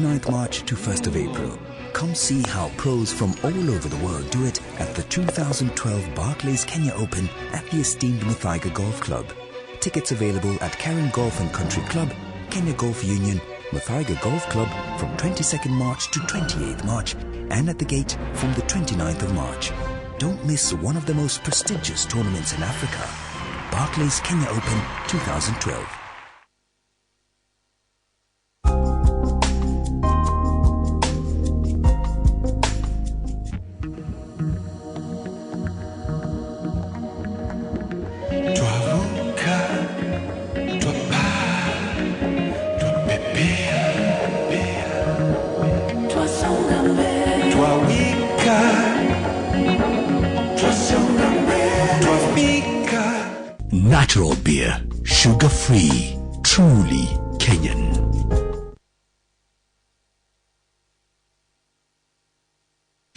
29th March to 1st of April. Come see how pros from all over the world do it at the 2012 Barclays Kenya Open at the esteemed Muthaiga Golf Club. Tickets available at Karen Golf and Country Club, Kenya Golf Union, Muthaiga Golf Club from 22nd March to 28th March and at the gate from the 29th of March. Don't miss one of the most prestigious tournaments in Africa. Barclays Kenya Open 2012. Natural beer, sugar-free, truly Kenyan.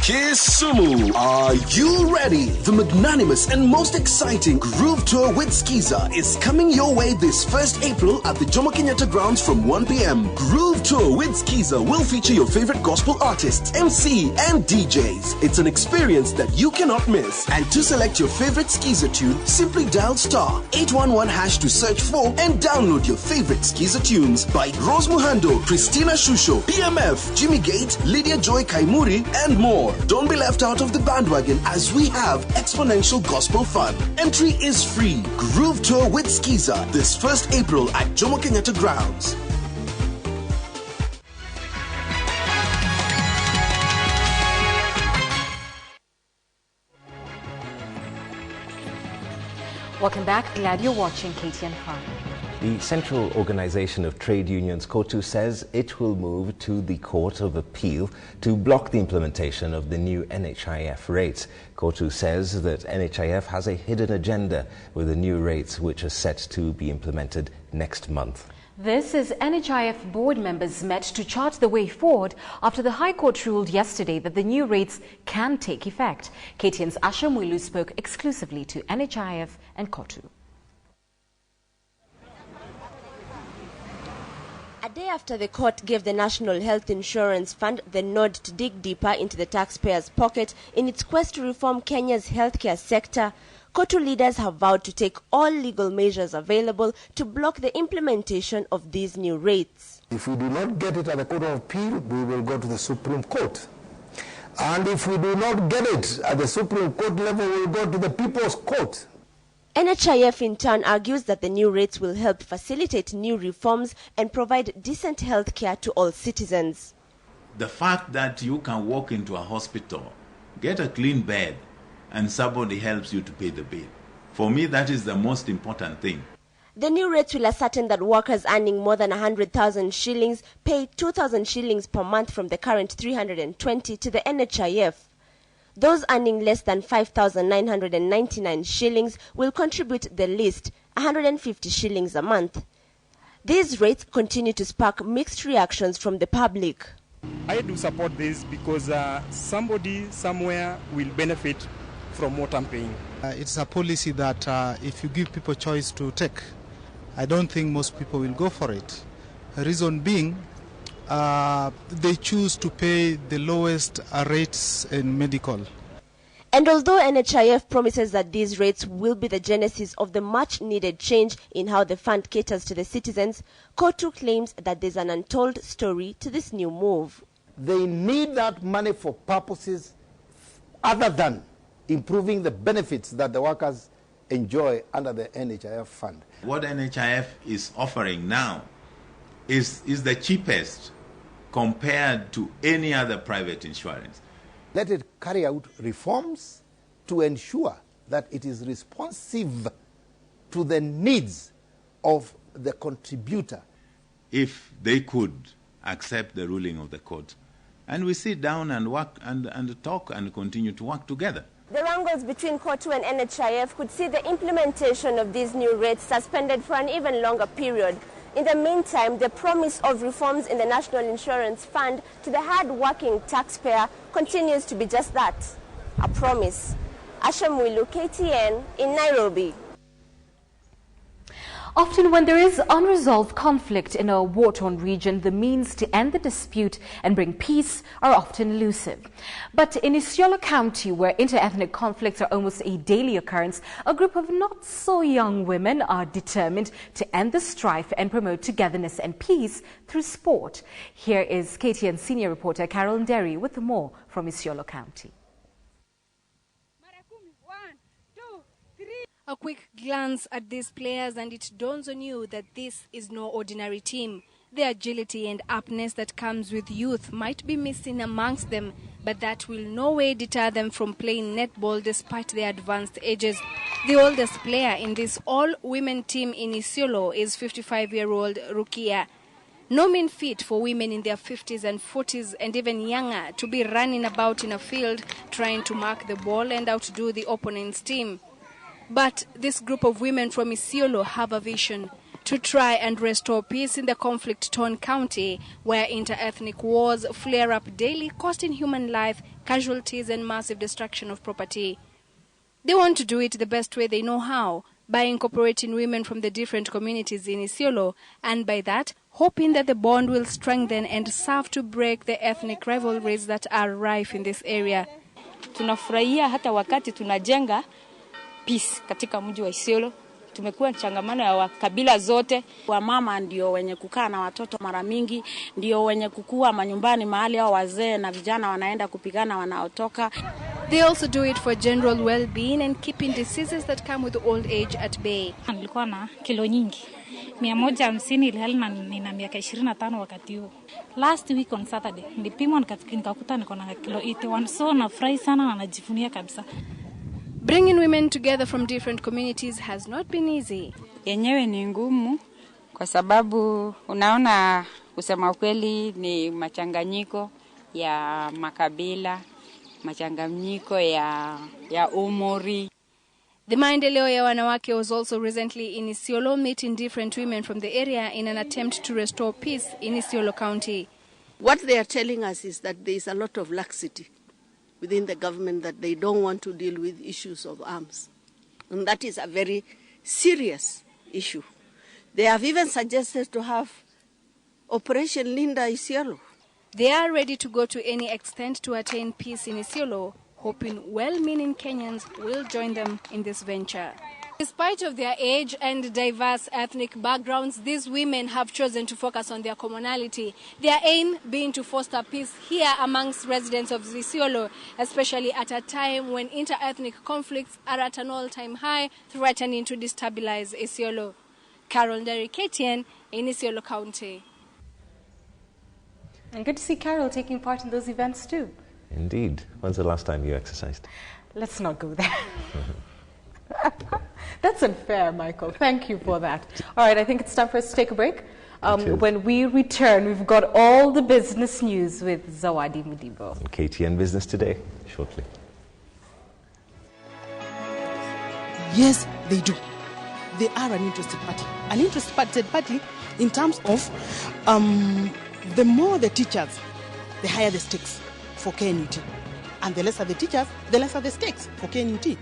Kisumu, are you ready? The magnanimous and most exciting Groove Tour with Skiza is coming your way this 1st April at the Jomo Kenyatta grounds from 1 p.m. Groove Tour with Skiza will feature your favorite gospel artists, MC and DJs. It's an experience that you cannot miss. And to select your favorite Skiza tune, simply dial *811# to search for and download your favorite Skiza tunes by Rose Muhando, Christina Shusho, PMF, Jimmy Gate, Lydia Joy Kaimuri and more. Don't be left out of the bandwagon as we have exponential gospel fun. Entry is free. Groove Tour with Skiza this 1st April at Jomo Kenyatta grounds. Welcome back. Glad you're watching KTN Prime. The Central Organization of Trade Unions, KOTU, says it will move to the Court of Appeal to block the implementation of the new NHIF rates. KOTU says that NHIF has a hidden agenda with the new rates, which are set to be implemented next month. This is NHIF board members met to chart the way forward after the High Court ruled yesterday that the new rates can take effect. KTN's Asha Mwilu spoke exclusively to NHIF and KOTU. A day after the court gave the National Health Insurance Fund the nod to dig deeper into the taxpayer's pocket in its quest to reform Kenya's healthcare sector, KOTU leaders have vowed to take all legal measures available to block the implementation of these new rates. If we do not get it at the Court of Appeal, we will go to the Supreme Court. And if we do not get it at the Supreme Court level, we will go to the People's Court. NHIF in turn argues that the new rates will help facilitate new reforms and provide decent health care to all citizens. The fact that you can walk into a hospital, get a clean bed, and somebody helps you to pay the bill. For me, that is the most important thing. The new rates will ascertain that workers earning more than 100,000 shillings pay 2,000 shillings per month from the current 320 to the NHIF. Those earning less than 5,999 shillings will contribute the least, 150 shillings a month. These rates continue to spark mixed reactions from the public. I do support this because somebody somewhere will benefit from what I'm paying. It's a policy that if you give people choice to take, I don't think most people will go for it. The reason being, they choose to pay the lowest rates in medical. And although NHIF promises that these rates will be the genesis of the much-needed change in how the fund caters to the citizens, KOTU claims that there's an untold story to this new move. They need that money for purposes other than improving the benefits that the workers enjoy under the NHIF fund. What NHIF is offering now is the cheapest compared to any other private insurance. Let it carry out reforms to ensure that it is responsive to the needs of the contributor. If they could accept the ruling of the court, and we sit down and work and talk and continue to work together. The wrangles between KOTU and NHIF could see the implementation of these new rates suspended for an even longer period. In the meantime, the promise of reforms in the National Insurance Fund to the hard-working taxpayer continues to be just that, a promise. Asha Mwilu, KTN in Nairobi. Often when there is unresolved conflict in a war-torn region, the means to end the dispute and bring peace are often elusive. But in Isiolo County, where inter-ethnic conflicts are almost a daily occurrence, a group of not-so-young women are determined to end the strife and promote togetherness and peace through sport. Here is KTN senior reporter Carol Nderi with more from Isiolo County. A quick glance at these players and it dawns on you that this is no ordinary team. The agility and aptness that comes with youth might be missing amongst them, but that will no way deter them from playing netball despite their advanced ages. The oldest player in this all-women team in Isiolo is 55-year-old Rukia. No mean feat for women in their 50s and 40s and even younger to be running about in a field trying to mark the ball and outdo the opponent's team. But this group of women from Isiolo have a vision to try and restore peace in the conflict-torn county where inter-ethnic wars flare up daily, costing human life, casualties and massive destruction of property. They want to do it the best way they know how, by incorporating women from the different communities in Isiolo, and by that, hoping that the bond will strengthen and serve to break the ethnic rivalries that are rife in this area. Tunafurahia hata wakati tunajenga peace katika mji wa Isiolo. Tumekuwa changamano ya kabila zote. Wamama ndio wenye kukaa na watoto mara mingi, ndio wenye kukua manyumbani mahali hao wazee na vijana wanaenda kupigana wanaotoka. They also do it for general well-being and keeping diseases that come with old age at bay. Nilikuwa na kilo nyingi 150 ilhali nina miaka 25 wakati huo. Last week on Saturday nilipimwa nikakuta niko na kilo 81, so nafurahi sana na najivunia kabisa. Bringing women together from different communities has not been easy. Yenyewe ni ngumu kwa sababu unaona kusema ukweli ni machanganyiko ya makabila, machanganyiko ya umri. The Maendeleo ya Wanawake was also recently in Isiolo meeting different women from the area in an attempt to restore peace in Isiolo County. What they are telling us is that there is a lot of laxity within the government, that they don't want to deal with issues of arms. And that is a very serious issue. They have even suggested to have Operation Linda Isiolo. They are ready to go to any extent to attain peace in Isiolo, hoping well-meaning Kenyans will join them in this venture. Despite of their age and diverse ethnic backgrounds, these women have chosen to focus on their commonality. Their aim being to foster peace here amongst residents of Isiolo, especially at a time when inter-ethnic conflicts are at an all-time high, threatening to destabilize Isiolo. Carol Nderi, KTN, in Isiolo County. And good to see Carol taking part in those events too. Indeed. When's the last time you exercised? Let's not go there. That's unfair, Michael. Thank you for that. All right, I think it's time for us to take a break. When we return, we've got all the business news with Zawadi Mudibo. KTN Business Today, shortly. Yes, they do. They are an interested party. An interested party in terms of the more the teachers, the higher the stakes for KNUT. And the lesser the teachers, the lesser the stakes for KNUT.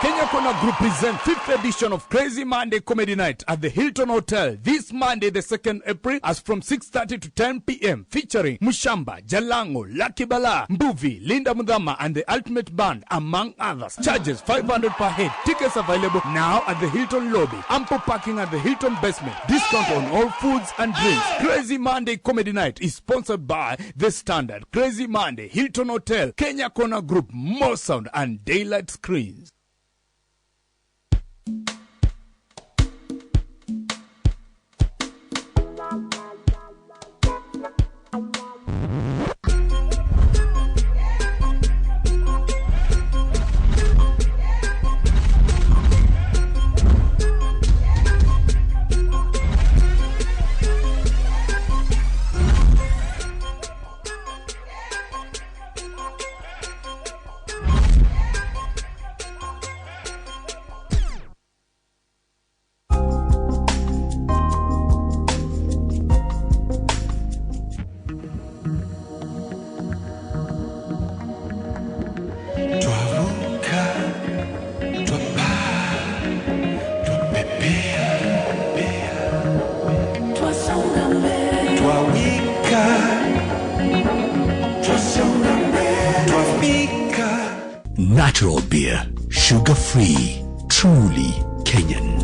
Kenya Kona Group present 5th edition of Crazy Monday Comedy Night at the Hilton Hotel this Monday, the 2nd April, as from 6:30 to 10 p.m. featuring Mushamba, Jalango, Lucky Bala, Mbuvi, Linda Mudama, and the Ultimate Band, among others. Charges 500 per head. Tickets available now at the Hilton lobby. Ample parking at the Hilton basement. Discount on all foods and drinks. Crazy Monday Comedy Night is sponsored by The Standard, Crazy Monday, Hilton Hotel, Kenya Kona Group, More Sound, and Daylight Screens. natural beer, sugar-free, truly Kenyan.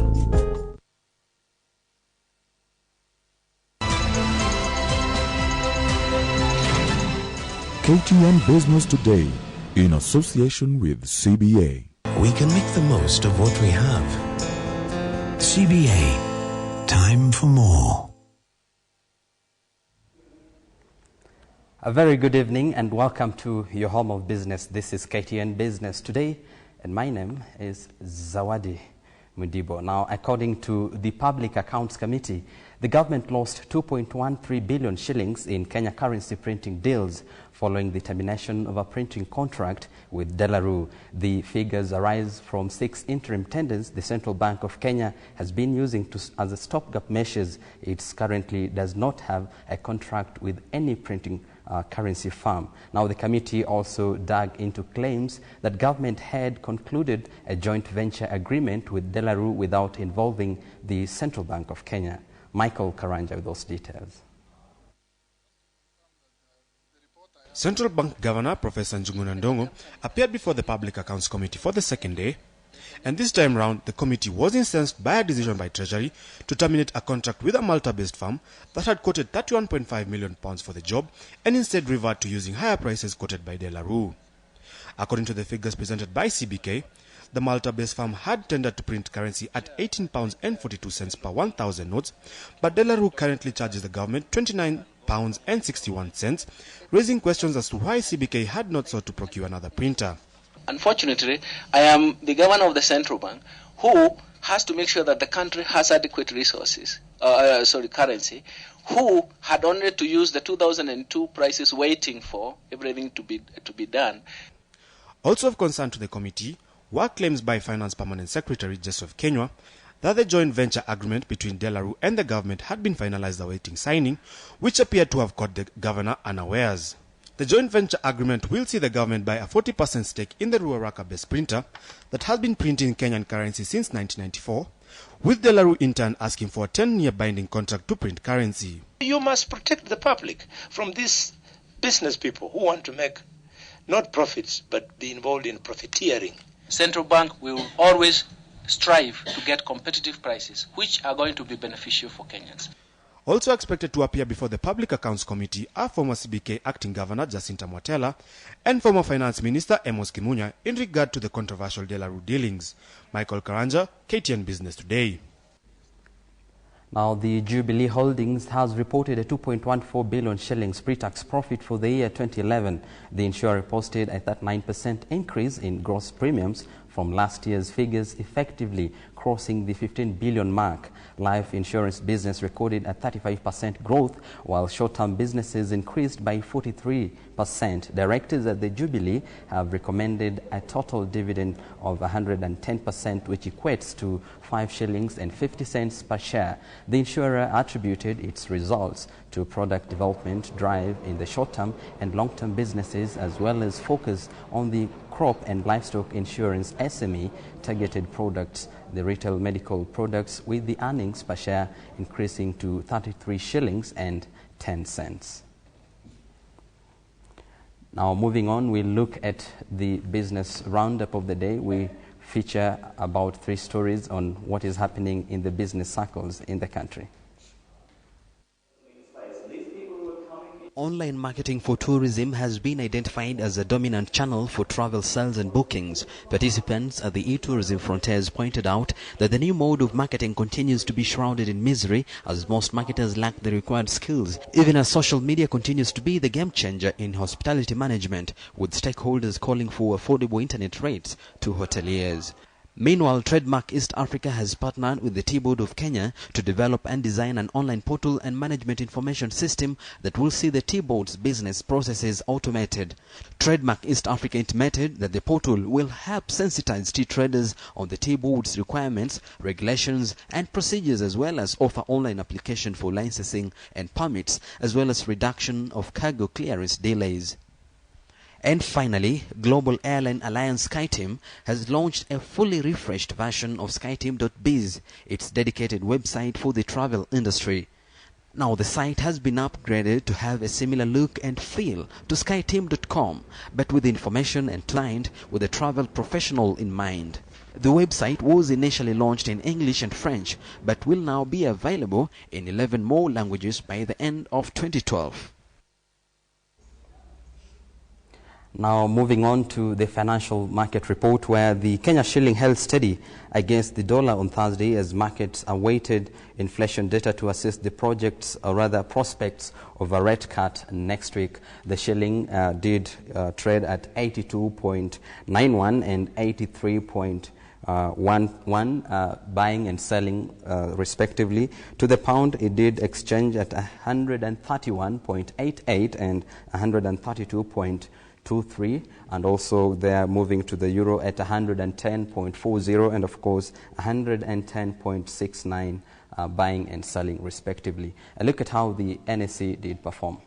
KTN Business Today, in association with CBA. We can make the most of what we have. CBA, time for more. A very good evening and welcome to your home of business. This is KTN Business Today and my name is Zawadi Mudibo. Now, according to the Public Accounts Committee, the government lost 2.13 billion shillings in Kenya currency printing deals following the termination of a printing contract with Delarue. The figures arise from 6 interim tenders the Central Bank of Kenya has been using as a stopgap measures. It currently does not have a contract with any printing currency firm. Now, the committee also dug into claims that government had concluded a joint venture agreement with Delarue without involving the Central Bank of Kenya. Michael Karanja with those details. Central Bank Governor Professor Njuguna Ndongo appeared before the Public Accounts Committee for the second day, and this time round the committee was incensed by a decision by Treasury to terminate a contract with a Malta-based firm that had quoted £31.5 million for the job and instead revert to using higher prices quoted by Delarue. According to the figures presented by CBK, the Malta-based firm had tendered to print currency at £18.42 per 1,000 notes, but Delarue currently charges the government £29.61, raising questions as to why CBK had not sought to procure another printer. Unfortunately, I am the governor of the central bank who has to make sure that the country has adequate resources, currency, who had only to use the 2002 prices waiting for everything to be done. Also of concern to the committee were claims by Finance Permanent Secretary Joseph Kenywa that the joint venture agreement between Delarue and the government had been finalized awaiting signing, which appeared to have caught the governor unawares. The joint venture agreement will see the government buy a 40% stake in the Ruaraka-based printer that has been printing Kenyan currency since 1994, with Delarue in turn asking for a 10-year binding contract to print currency. You must protect the public from these business people who want to make not profits but be involved in profiteering. Central bank will always strive to get competitive prices which are going to be beneficial for Kenyans. Also expected to appear before the Public Accounts Committee are former CBK Acting Governor Jacinta Mwatela and former Finance Minister Amos Kimunya in regard to the controversial Delarue dealings. Michael Karanja, KTN Business Today. Now, the Jubilee Holdings has reported a 2.14 billion shillings pre-tax profit for the year 2011. The insurer posted a 39% increase in gross premiums from last year's figures, effectively crossing the 15 billion mark. Life insurance business recorded a 35% growth, while short-term businesses increased by 43%. Directors at the Jubilee have recommended a total dividend of 110%, which equates to 5 shillings and 50 cents per share. The insurer attributed its results to product development drive in the short-term and long-term businesses, as well as focus on the crop and livestock insurance SME targeted products, the retail medical products, with the earnings per share increasing to 33 shillings and 10 cents. Now, moving on, we look at the business roundup of the day. We feature about 3 stories on what is happening in the business circles in the country. Online marketing for tourism has been identified as a dominant channel for travel sales and bookings. Participants at the e-tourism frontiers pointed out that the new mode of marketing continues to be shrouded in misery, as most marketers lack the required skills, even as social media continues to be the game changer in hospitality management, with stakeholders calling for affordable internet rates to hoteliers. Meanwhile, Trademark East Africa has partnered with the Tea Board of Kenya to develop and design an online portal and management information system that will see the Tea Board's business processes automated. Trademark East Africa intimated that the portal will help sensitize tea traders on the Tea Board's requirements, regulations and procedures, as well as offer online application for licensing and permits, as well as reduction of cargo clearance delays. And finally, Global Airline Alliance SkyTeam has launched a fully refreshed version of SkyTeam.biz, its dedicated website for the travel industry. Now the site has been upgraded to have a similar look and feel to skyteam.com, but with information and designed with a travel professional in mind. The website was initially launched in English and French, but will now be available in 11 more languages by the end of 2012. Now moving on to the financial market report, where the Kenya shilling held steady against the dollar on Thursday as markets awaited inflation data to assess the prospects of a rate cut next week. The shilling did trade at 82.91 and 83.11, buying and selling respectively. To the pound, it did exchange at 131.88 and 132.23, and also they are moving to the euro at 110.40 and of course 110.69, buying and selling respectively. A look at how the NSE did perform.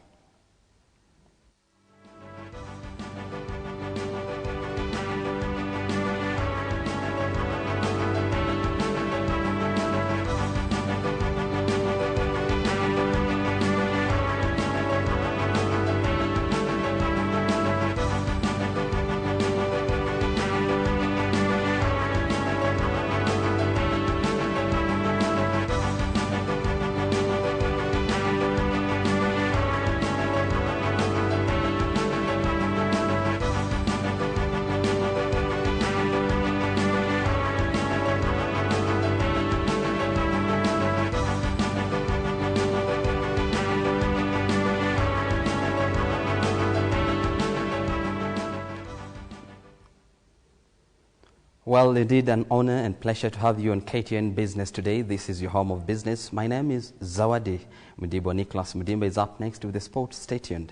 Well, indeed an honor and pleasure to have you on KTN Business today. This is your home of business. My name is Zawadi Mudibo. Nicholas Mudimba is up next with the sports. Stay tuned.